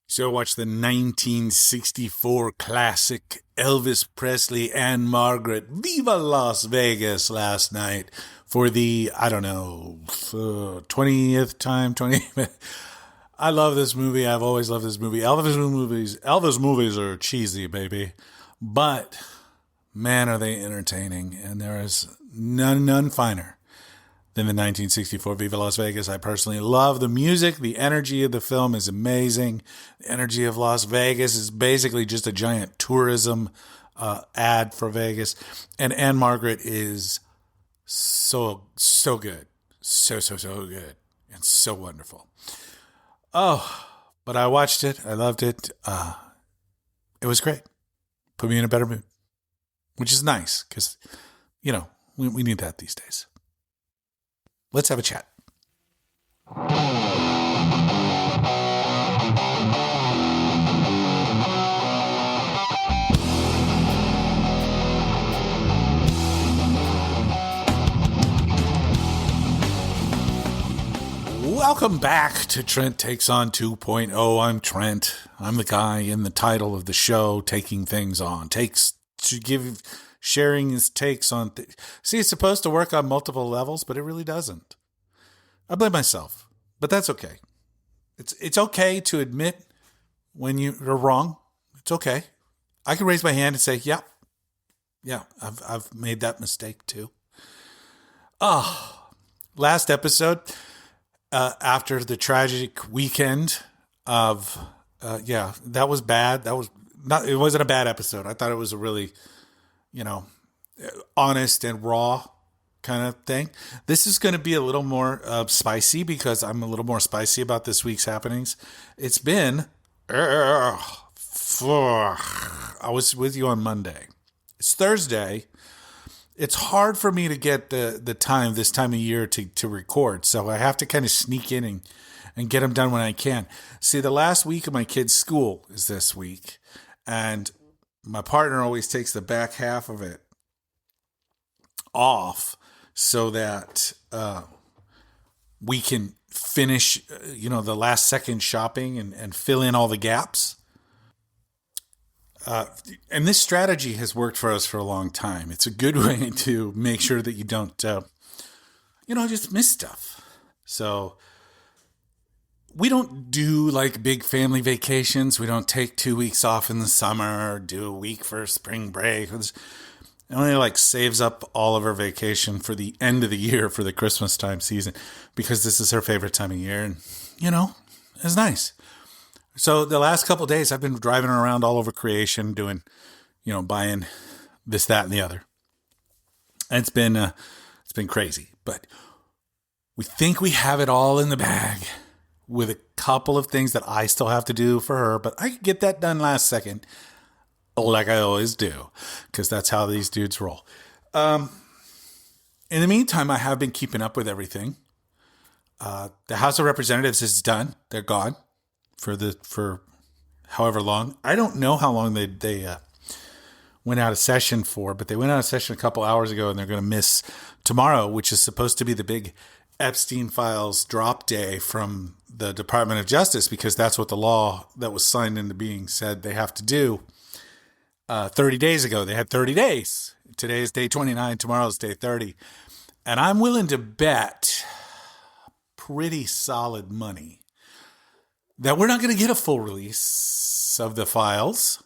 So I watched the 1964 classic Elvis Presley and Margaret Viva Las Vegas last night for the, I don't know, 20th time, 20th. I love this movie. I've always loved this movie. Elvis movies are cheesy, baby. But man, are they entertaining. And there is none finer than the 1964 Viva Las Vegas. I personally love the music. The energy of the film is amazing. The energy of Las Vegas is basically just a giant tourism ad for Vegas. And Anne Margaret is so good. So good. And so wonderful. Oh, but I watched it. I loved it. It was great. Put me in a better mood, which is nice because, we need that these days. Let's have a chat. Welcome back to Trent Takes On 2.0. I'm Trent. I'm the guy in the title of the show, taking things on. Sharing his takes on See, it's supposed to work on multiple levels, but it really doesn't. I blame myself, but that's okay. It's okay to admit when you're wrong. It's okay. I can raise my hand and say, yeah, I've made that mistake too. Last episode, after the tragic weekend of, that was bad. It wasn't a bad episode. I thought it was a really, honest and raw kind of thing. This is going to be a little more spicy because I'm a little more spicy about this week's happenings. It's been, I was with you on Monday. It's Thursday. It's hard for me to get the time, this time of year to record. So I have to kind of sneak in and get them done when I can. See, the last week of my kid's school is this week. And my partner always takes the back half of it off so that we can finish, the last second shopping and fill in all the gaps. And this strategy has worked for us for a long time. It's a good way to make sure that you don't, just miss stuff. So we don't do like big family vacations. We don't take 2 weeks off in the summer or do a week for spring break. It only saves up all of our vacation for the end of the year for the Christmas time season because this is her favorite time of year. And, it's nice. So the last couple of days I've been driving around all over creation doing, buying this, that, and the other. And it's been crazy, but we think we have it all in the bag with a couple of things that I still have to do for her, but I could get that done last second like I always do because that's how these dudes roll. In the meantime, I have been keeping up with everything. The House of Representatives is done. They're gone for however long. I don't know how long they went out of session for, but they went out of session a couple hours ago and they're going to miss tomorrow, which is supposed to be the big Epstein files drop day from the Department of Justice because that's what the law that was signed into being said they have to do. 30 days ago, they had 30 days. Today is day 29. Tomorrow is day 30. And I'm willing to bet pretty solid money that we're not going to get a full release of the files.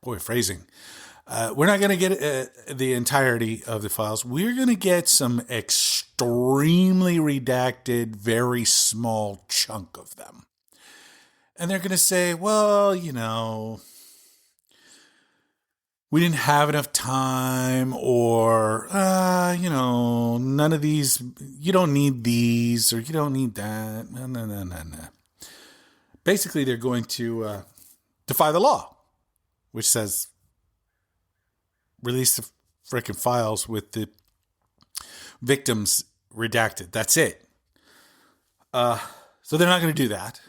Boy, phrasing. We're not going to get the entirety of the files. We're going to get some extremely redacted, very small chunk of them. And they're going to say, well, we didn't have enough time or, none of these, you don't need these or you don't need that. No. Basically, they're going to defy the law, which says release the frickin' files with the victims redacted. That's it. So they're not going to do that.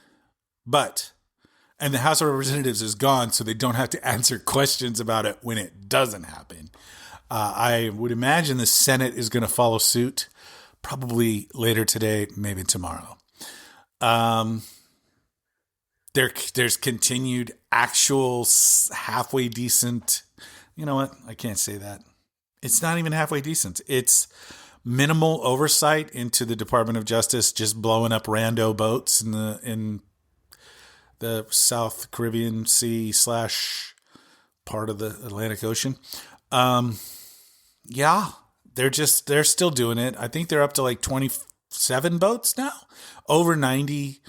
And the House of Representatives is gone, so they don't have to answer questions about it when it doesn't happen. I would imagine the Senate is going to follow suit probably later today, maybe tomorrow. There's continued actual halfway decent. You know what? I can't say that. It's not even halfway decent. It's minimal oversight into the Department of Justice, just blowing up rando boats in the South Caribbean Sea / part of the Atlantic Ocean. Yeah, they're still doing it. I think they're up to like 27 boats now. Over 90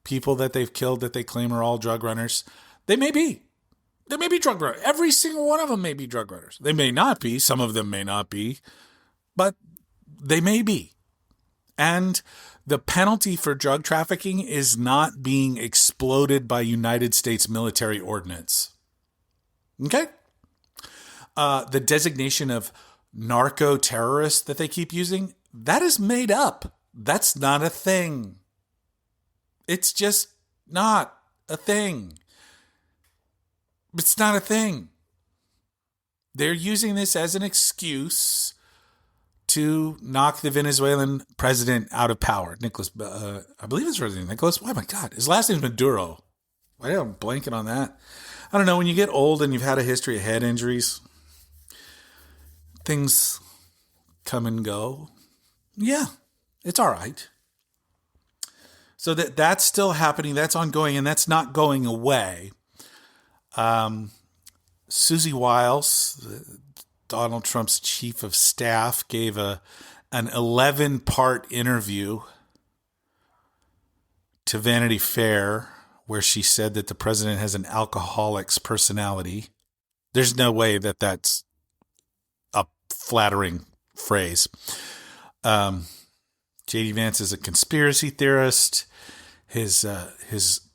people that they've killed that they claim are all drug runners. They may be drug runners. Every single one of them may be drug runners. They may not be. Some of them may not be. But they may be. And the penalty for drug trafficking is not being exploded by United States military ordnance. Okay? The designation of narco-terrorist that they keep using, that is made up. That's not a thing. It's just not a thing. It's not a thing. They're using this as an excuse to knock the Venezuelan president out of power. I believe it's President Nicolas. Oh my God, his last name's Maduro. Why am I blanking on that? I don't know. When you get old and you've had a history of head injuries, things come and go. Yeah, it's all right. So that's still happening. That's ongoing, and that's not going away. Susie Wiles, Donald Trump's chief of staff, gave an 11-part interview to Vanity Fair where she said that the president has an alcoholic's personality. There's no way that that's a flattering phrase. J.D. Vance is a conspiracy theorist. His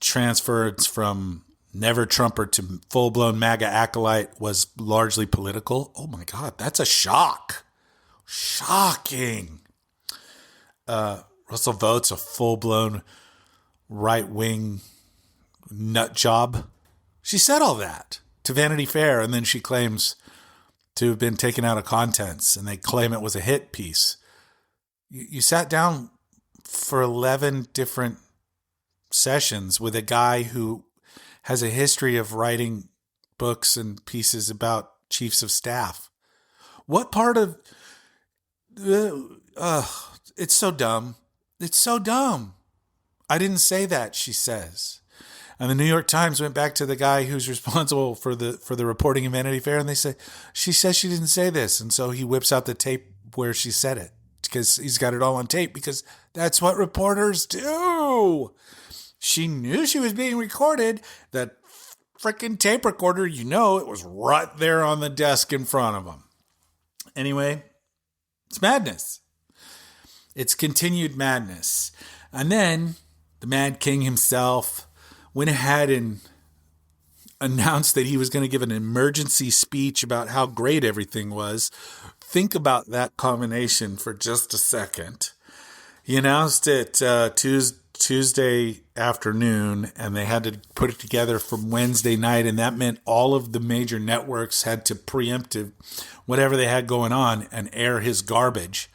transference from never Trumper to full-blown MAGA acolyte was largely political. Oh my God, that's a shock. Shocking. Russell Vought's a full-blown right-wing nut job. She said all that to Vanity Fair, and then she claims to have been taken out of contents, and they claim it was a hit piece. You sat down for 11 different sessions with a guy who has a history of writing books and pieces about chiefs of staff. What part of... it's so dumb. It's so dumb. I didn't say that, she says. And the New York Times went back to the guy who's responsible for the reporting in Vanity Fair, and they say, she says she didn't say this. And so he whips out the tape where she said it, because he's got it all on tape, because that's what reporters do. She knew she was being recorded. That freaking tape recorder, it was right there on the desk in front of him. Anyway, it's madness. It's continued madness. And then the Mad King himself went ahead and announced that he was going to give an emergency speech about how great everything was. Think about that combination for just a second. He announced it Tuesday afternoon, and they had to put it together from Wednesday night, and that meant all of the major networks had to preempt whatever they had going on and air his garbage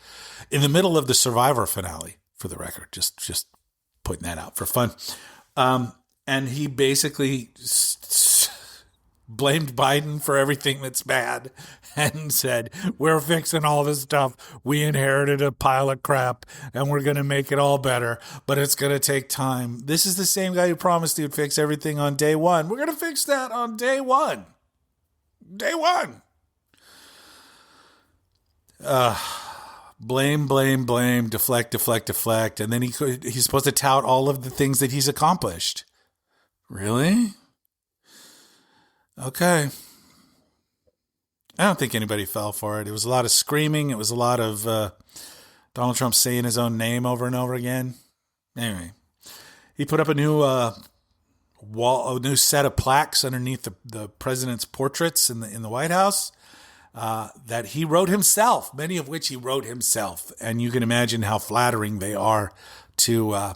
in the middle of the Survivor finale, for the record. Just putting that out for fun. And he basically blamed Biden for everything that's bad and said, we're fixing all this stuff. We inherited a pile of crap and we're going to make it all better, but it's going to take time. This is the same guy who promised he would fix everything on day one. We're going to fix that on day one. Day one. Blame, deflect. And then he's supposed to tout all of the things that he's accomplished. Really? Okay. I don't think anybody fell for it. It was a lot of screaming. It was a lot of Donald Trump saying his own name over and over again. Anyway, he put up a new new set of plaques underneath the president's portraits in the White House that he wrote himself, many of which he wrote himself. And you can imagine how flattering they are to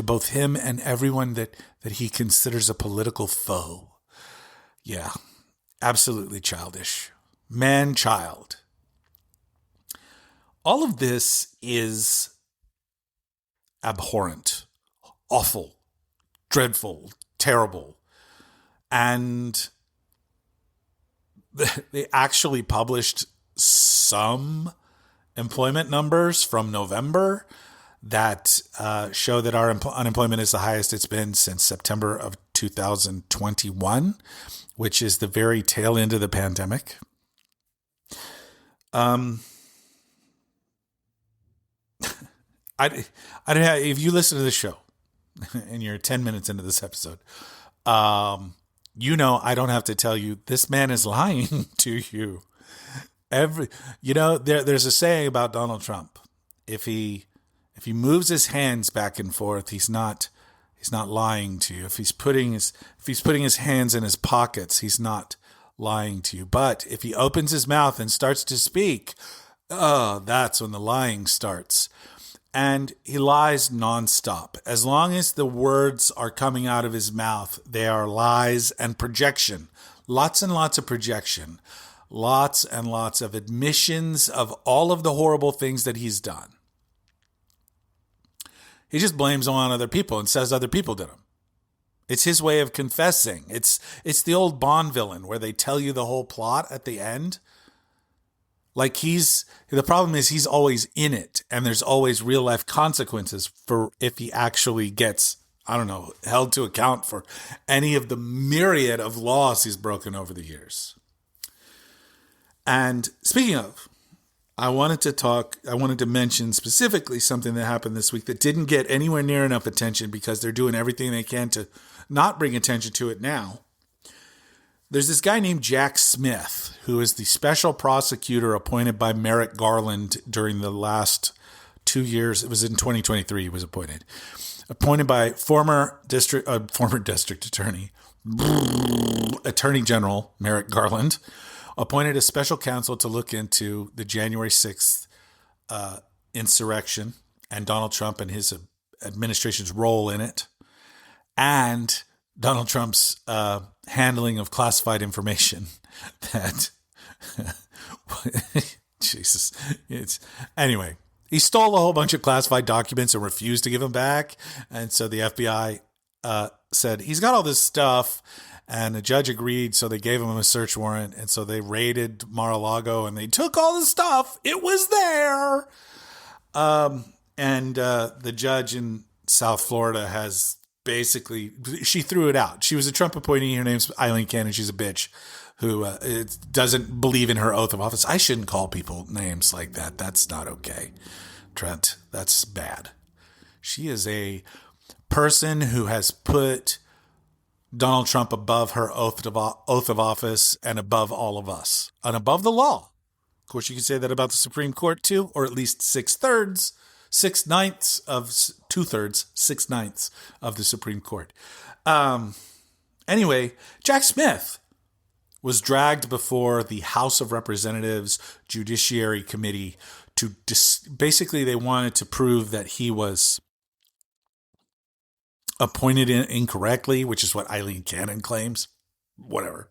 both him and everyone that he considers a political foe. Yeah, absolutely childish. Man-child. All of this is abhorrent, awful, dreadful, terrible. And they actually published some employment numbers from November that show that our unemployment is the highest it's been since September of 2021, which is the very tail end of the pandemic. I don't have, if you listen to the show and you're 10 minutes into this episode, you know, I don't have to tell you this man is lying to you. There's a saying about Donald Trump. If he moves his hands back and forth, he's not lying to you. If he's putting his hands in his pockets, he's not lying to you. But if he opens his mouth and starts to speak, that's when the lying starts. And he lies nonstop. As long as the words are coming out of his mouth, they are lies and projection. Lots and lots of projection. Lots and lots of admissions of all of the horrible things that he's done. He just blames them on other people and says other people did them. It's his way of confessing. It's the old Bond villain where they tell you the whole plot at the end. Like the problem is he's always in it, and there's always real life consequences for if he actually gets, I don't know, held to account for any of the myriad of laws he's broken over the years. And speaking of, I wanted to mention specifically something that happened this week that didn't get anywhere near enough attention because they're doing everything they can to not bring attention to it now. There's this guy named Jack Smith, who is the special prosecutor appointed by Merrick Garland during the last 2 years. It was in 2023 he was appointed. Appointed by former district attorney, Attorney General Merrick Garland, appointed a special counsel to look into the January 6th insurrection and Donald Trump and his administration's role in it, and Donald Trump's handling of classified information that Jesus. Anyway, he stole a whole bunch of classified documents and refused to give them back. And so the FBI said, he's got all this stuff. And the judge agreed. So they gave him a search warrant. And so they raided Mar-a-Lago and they took all the stuff. It was there. And the judge in South Florida has basically, she threw it out. She was a Trump appointee. Her name's Eileen Cannon. She's a bitch who doesn't believe in her oath of office. I shouldn't call people names like that. That's not okay, Trent. That's bad. She is a person who has put Donald Trump above her oath of office and above all of us and above the law. Of course, you can say that about the Supreme Court too, or at least 6/9 of the Supreme Court. Anyway, Jack Smith was dragged before the House of Representatives Judiciary Committee to basically they wanted to prove that he was appointed incorrectly, which is what Eileen Cannon claims. Whatever.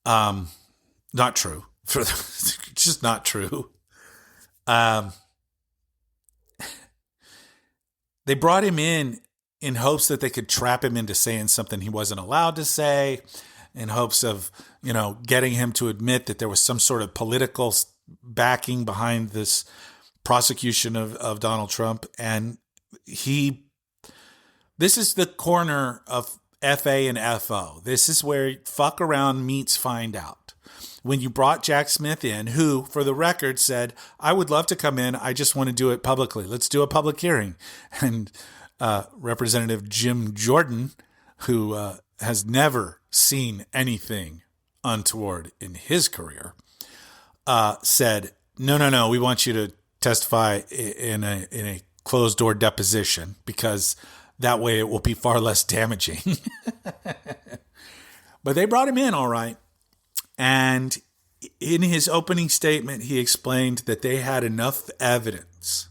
Not true. It's just not true. They brought him in hopes that they could trap him into saying something he wasn't allowed to say, in hopes of, getting him to admit that there was some sort of political backing behind this prosecution of Donald Trump. And this is the corner of FA and FO. This is where fuck around meets find out. When you brought Jack Smith in, who, for the record, said, I would love to come in. I just want to do it publicly. Let's do a public hearing. And Representative Jim Jordan, who has never seen anything untoward in his career, said, no, we want you to testify in a closed-door deposition because that way it will be far less damaging. But they brought him in all right. And in his opening statement, he explained that they had enough evidence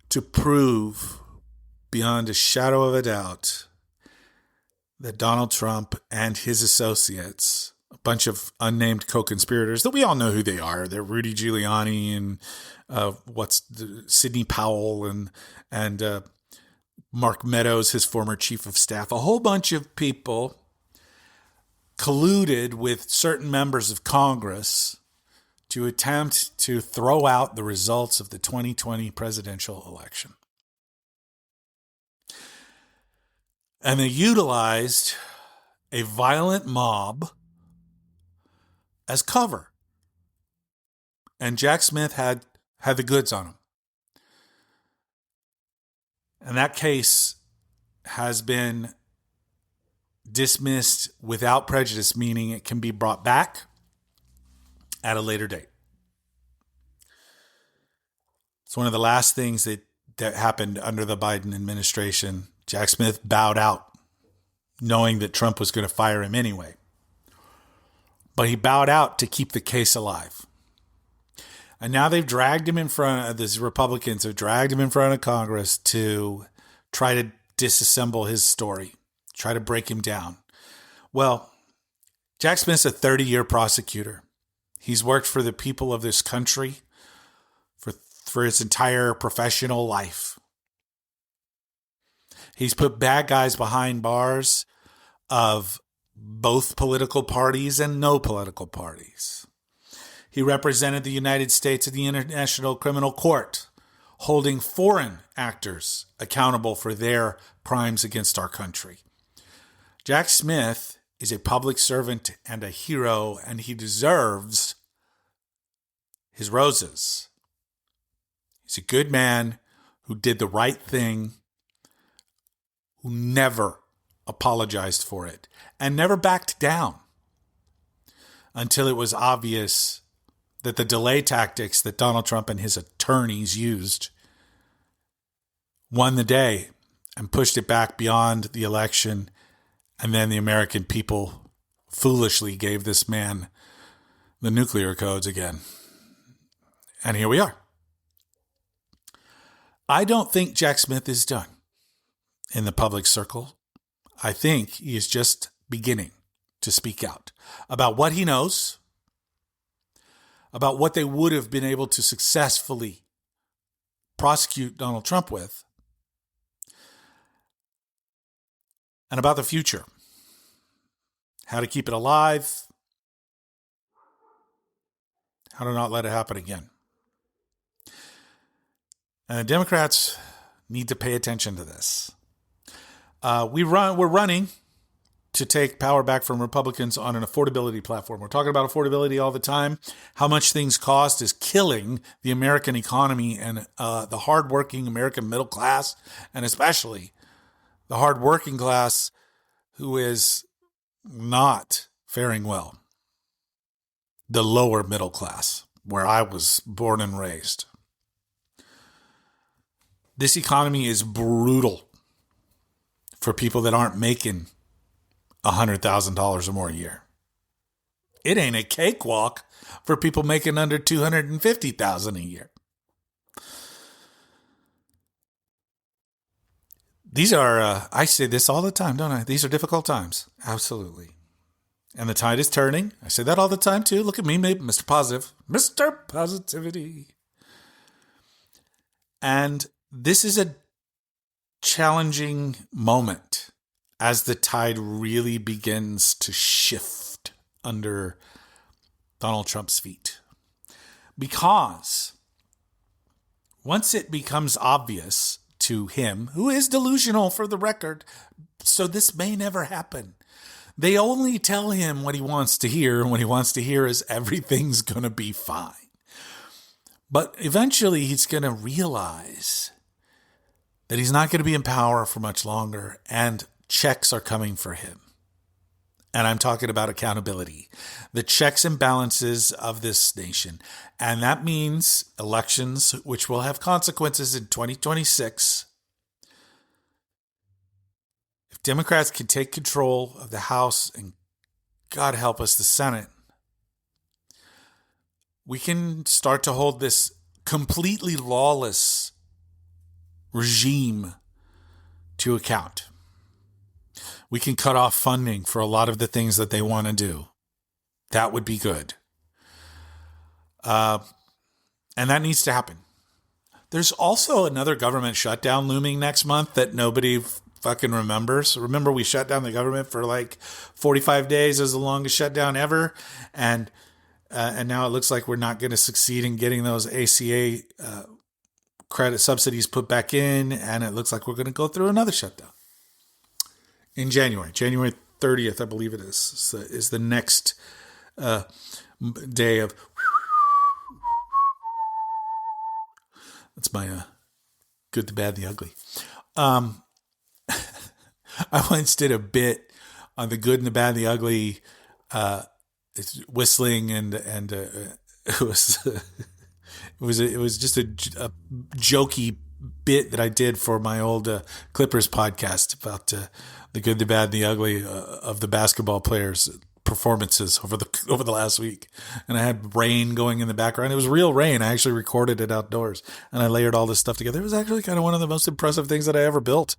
to prove beyond a shadow of a doubt that Donald Trump and his associates, a bunch of unnamed co-conspirators that we all know who they are. They're Rudy Giuliani and Sidney Powell and Mark Meadows, his former chief of staff, a whole bunch of people colluded with certain members of Congress to attempt to throw out the results of the 2020 presidential election. And they utilized a violent mob as cover. And Jack Smith had the goods on him. And that case has been dismissed without prejudice, meaning it can be brought back at a later date. It's one of the last things that happened under the Biden administration. Jack Smith bowed out, knowing that Trump was going to fire him anyway. But he bowed out to keep the case alive. And now they've dragged him in front of, these Republicans have dragged him in front of Congress to try to disassemble his story, try to break him down. Well, Jack Smith's a 30-year prosecutor. He's worked for the people of this country for his entire professional life. He's put bad guys behind bars of both political parties and no political parties. He represented the United States at the International Criminal Court, holding foreign actors accountable for their crimes against our country. Jack Smith is a public servant and a hero, and he deserves his roses. He's a good man who did the right thing, who never apologized for it, and never backed down until it was obvious that the delay tactics that Donald Trump and his attorneys used won the day and pushed it back beyond the election. And then the American people foolishly gave this man the nuclear codes again. And here we are. I don't think Jack Smith is done in the public circle. I think he is just beginning to speak out about what he knows, about what they would have been able to successfully prosecute Donald Trump with, and about the future, how to keep it alive, how to not let it happen again. And the Democrats need to pay attention to this. We're running to take power back from Republicans on an affordability platform. We're talking about affordability all the time. How much things cost is killing the American economy and the hardworking American middle class, and especially the hardworking class who is not faring well. The lower middle class, where I was born and raised. This economy is brutal for people that aren't making $100,000 or more a year. It ain't a cakewalk for people making under $250,000 a year. These are, I say this all the time, don't I? These are difficult times. Absolutely. And the tide is turning. I say that all the time too. Look at me, Mr. Positive. Mr. Positivity. And this is a challenging moment as the tide really begins to shift under Donald Trump's feet. Because once it becomes obvious to him, who is delusional for the record, so this may never happen. They only tell him what he wants to hear, and what he wants to hear is everything's going to be fine. But eventually he's going to realize that he's not going to be in power for much longer, and checks are coming for him. And I'm talking about accountability, the checks and balances of this nation. And that means elections, which will have consequences in 2026. If Democrats can take control of the House and, God help us, the Senate, we can start to hold this completely lawless regime to account. We can cut off funding for a lot of the things that they want to do. That would be good. And that needs to happen. There's also another government shutdown looming next month that nobody fucking remembers. Remember, we shut down the government for like 45 days as the longest shutdown ever, and now it looks like we're not going to succeed in getting those ACA credit subsidies put back in, and it looks like we're going to go through another shutdown in January 30th, I believe it is the next day of. That's my good, the bad, the ugly. I once did a bit on the good and the bad, the ugly, whistling, and it was just a jokey bit that I did for my old Clippers podcast about the good, the bad, the ugly of the basketball players' performances over the last week. And I had rain going in the background. It was real rain. I actually recorded it outdoors, and I layered all this stuff together. It was actually kind of one of the most impressive things that I ever built.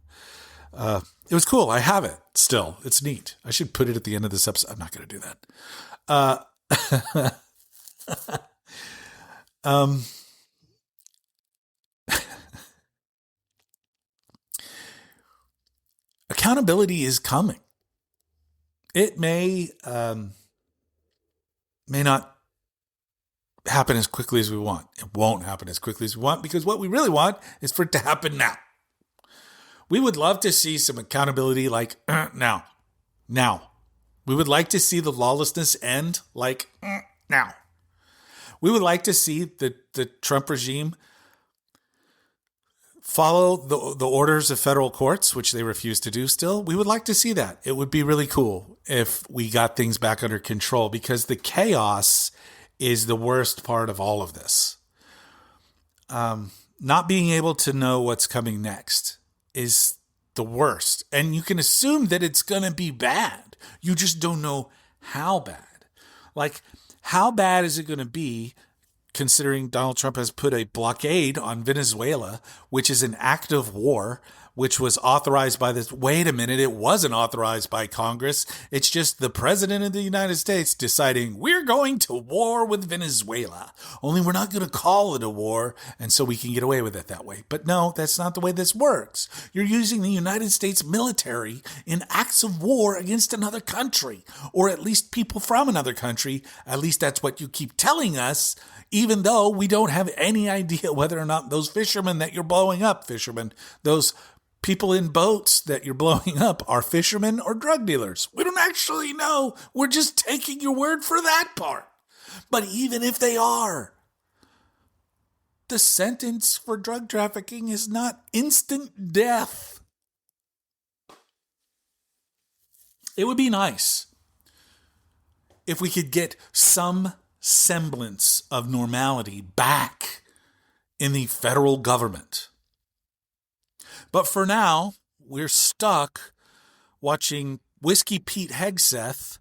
It was cool. I have it still. It's neat. I should put it at the end of this episode. I'm not going to do that. Accountability is coming. It may not happen as quickly as we want. It won't happen as quickly as we want, because what we really want is for it to happen now. We would love to see some accountability like now. We would like to see the lawlessness end like now. We would like to see the Trump regime follow the orders of federal courts, which they refuse to do still. We would like to see that. It would be really cool if we got things back under control, because the chaos is the worst part of all of this. Not being able to know what's coming next is the worst. And you can assume that it's going to be bad. You just don't know how bad. Like, how bad is it going to be, considering Donald Trump has put a blockade on Venezuela, which is an act of war, which was authorized by this. Wait a minute, it wasn't authorized by Congress. It's just the president of the United States deciding we're going to war with Venezuela. Only we're not going to call it a war, and so we can get away with it that way. But no, that's not the way this works. You're using the United States military in acts of war against another country, or at least people from another country. At least that's what you keep telling us, even though we don't have any idea whether or not those fishermen that you're blowing up, those people in boats that you're blowing up are fishermen or drug dealers. We don't actually know. We're just taking your word for that part. But even if they are, the sentence for drug trafficking is not instant death. It would be nice if we could get some semblance of normality back in the federal government. But for now, we're stuck watching Whiskey Pete Hegseth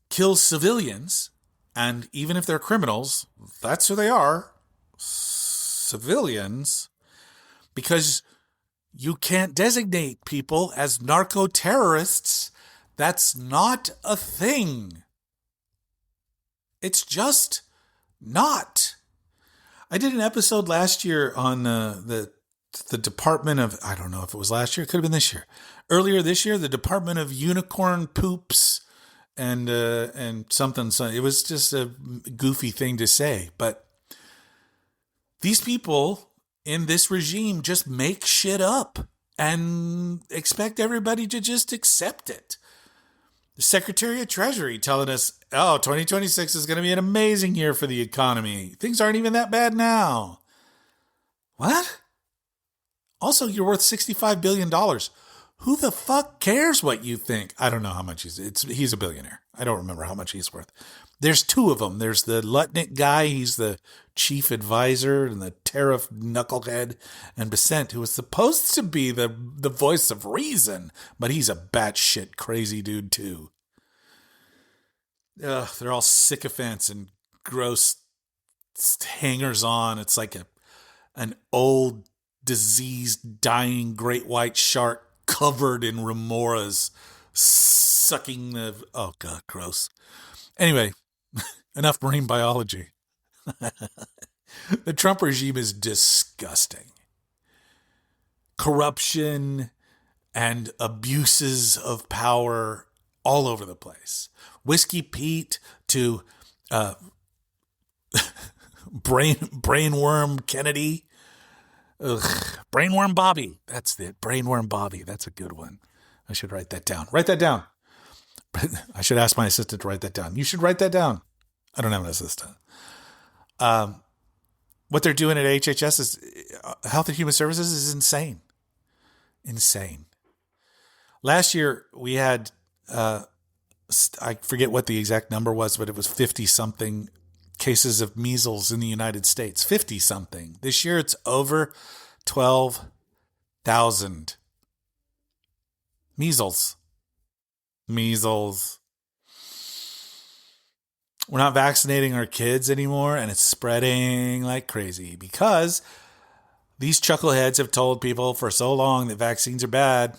kill civilians, and even if they're criminals, that's who they are, civilians, because you can't designate people as narcoterrorists. That's not a thing. It's just not. I did an episode last year on the Department of, I don't know if it was last year, it could have been this year. Earlier this year, the Department of Unicorn Poops and something. So it was just a goofy thing to say. But these people in this regime just make shit up and expect everybody to just accept it. The Secretary of Treasury telling us, 2026 is going to be an amazing year for the economy. Things aren't even that bad now. What? Also, you're worth $65 billion. Who the fuck cares what you think? I don't know how much he's a billionaire. I don't remember how much he's worth. There's two of them. There's the Lutnick guy. He's the chief advisor, and the tariff knucklehead, and Besant, who was supposed to be the voice of reason, but he's a batshit crazy dude too. They're all sycophants and gross hangers-on. It's like an old, diseased, dying great white shark covered in remoras, sucking oh God, gross. Anyway, enough marine biology. The Trump regime is disgusting. Corruption and abuses of power all over the place. Whiskey Pete to brainworm Kennedy. Ugh. Brainworm Bobby. That's it. Brainworm Bobby. That's a good one. I should write that down. Write that down. I should ask my assistant to write that down. You should write that down. I don't have an assistant. What they're doing at HHS is Health and Human Services is insane. Insane. Last year we had, I forget what the exact number was, but it was 50 something cases of measles in the United States. 50 something. This year it's over 12,000. Measles. We're not vaccinating our kids anymore, and it's spreading like crazy because these chuckleheads have told people for so long that vaccines are bad.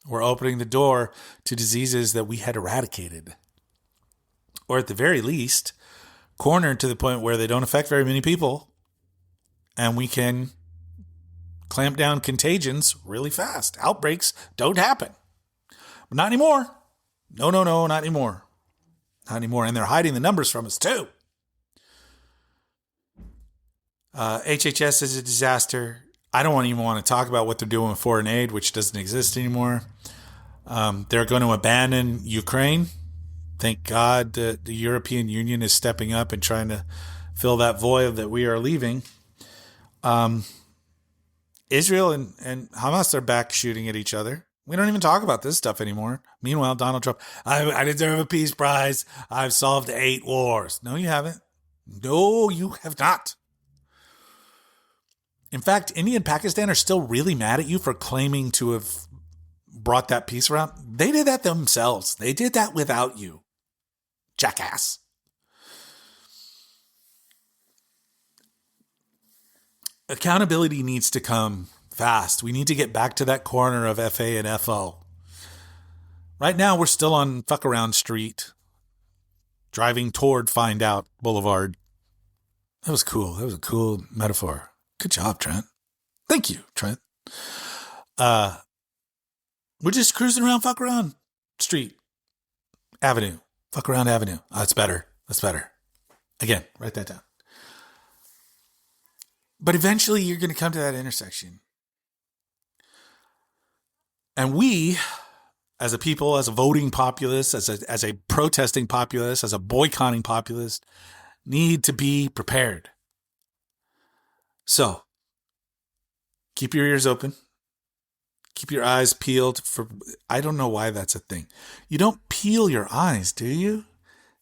We're opening the door to diseases that we had eradicated, or at the very least, cornered to the point where they don't affect very many people, and we can clamp down contagions really fast. Outbreaks don't happen. But not anymore. No, not anymore. Not anymore. And they're hiding the numbers from us too. HHS is a disaster. I don't even want to talk about what they're doing with foreign aid, which doesn't exist anymore. They're going to abandon Ukraine. Thank God the European Union is stepping up and trying to fill that void that we are leaving. Israel and Hamas are back shooting at each other. We don't even talk about this stuff anymore. Meanwhile, Donald Trump, I deserve a peace prize. I've solved 8 wars. No, you haven't. No, you have not. In fact, India and Pakistan are still really mad at you for claiming to have brought that peace around. They did that themselves. They did that without you. Jackass. Accountability needs to come fast. We need to get back to that corner of FA and FO. Right now, we're still on Fuck Around Street, driving toward Find Out Boulevard. That was cool. That was a cool metaphor. Good job, Trent. Thank you, Trent. We're just cruising around Fuck Around Street. Avenue. Fuck Around Avenue. Oh, that's better. That's better. Again, write that down. But eventually you're going to come to that intersection. And we, as a people, as a voting populace, as a protesting populace, as a boycotting populace, need to be prepared. So, keep your ears open. Keep your eyes peeled for, I don't know why that's a thing. You don't peel your eyes, do you?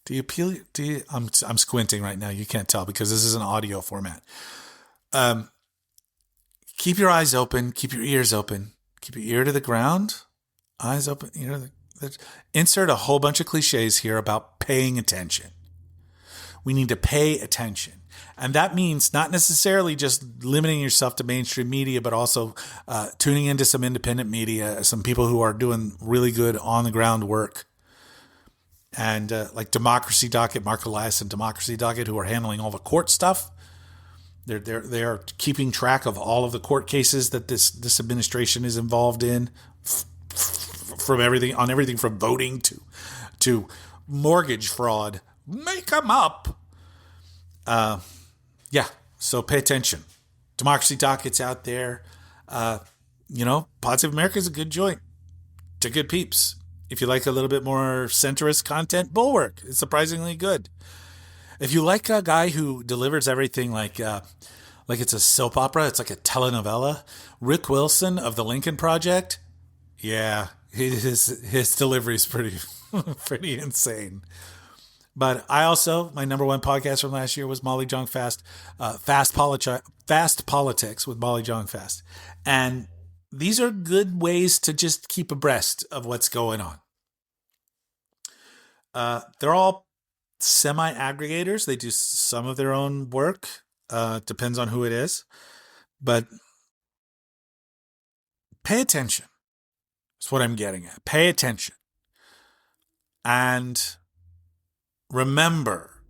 Do you peel? Do you? I'm squinting right now. You can't tell because this is an audio format. Keep your eyes open. Keep your ears open. Keep your ear to the ground. Eyes open. Insert a whole bunch of cliches here about paying attention. We need to pay attention. And that means not necessarily just limiting yourself to mainstream media, but also tuning into some independent media, some people who are doing really good on-the-ground work. And like Democracy Docket, Mark Elias and Democracy Docket, who are handling all the court stuff. They are keeping track of all of the court cases that this administration is involved in, from everything from voting to mortgage fraud. Make them up. Yeah. So pay attention. Democracy Docket's out there. Pod Save America is a good joint to good peeps. If you like a little bit more centrist content, Bulwark is surprisingly good. If you like a guy who delivers everything like it's a soap opera, it's like a telenovela, Rick Wilson of the Lincoln Project, yeah, his delivery is pretty insane. But I also, my number one podcast from last year was Molly Jong Fast Politics with Molly Jong Fast. And these are good ways to just keep abreast of what's going on. They're all semi-aggregators. They do some of their own work. Depends on who it is. But pay attention. That's what I'm getting at. Pay attention. And remember,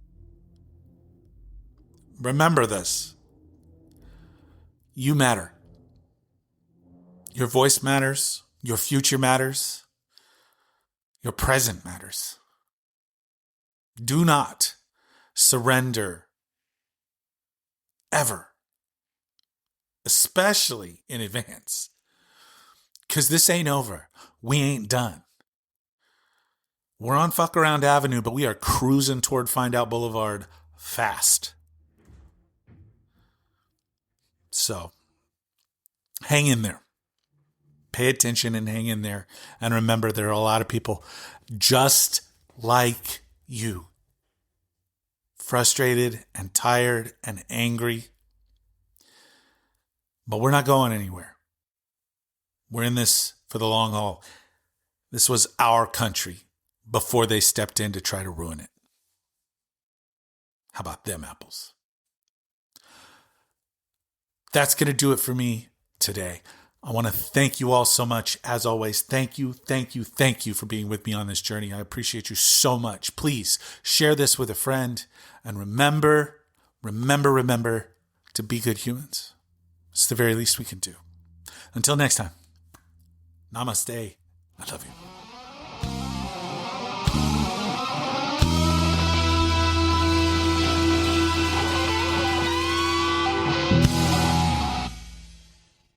Remember this. You matter. Your voice matters. Your future matters. Your present matters. Do not surrender ever, especially in advance, because this ain't over. We ain't done. We're on Fuck Around Avenue, but we are cruising toward Find Out Boulevard fast. So, hang in there. Pay attention and hang in there. And remember, there are a lot of people just like you. Frustrated and tired and angry. But we're not going anywhere. We're in this for the long haul. This was our country before they stepped in to try to ruin it. How about them apples? That's going to do it for me today. I want to thank you all so much. As always, thank you for being with me on this journey. I appreciate you so much. Please share this with a friend. And remember to be good humans. It's the very least we can do. Until next time, namaste. I love you.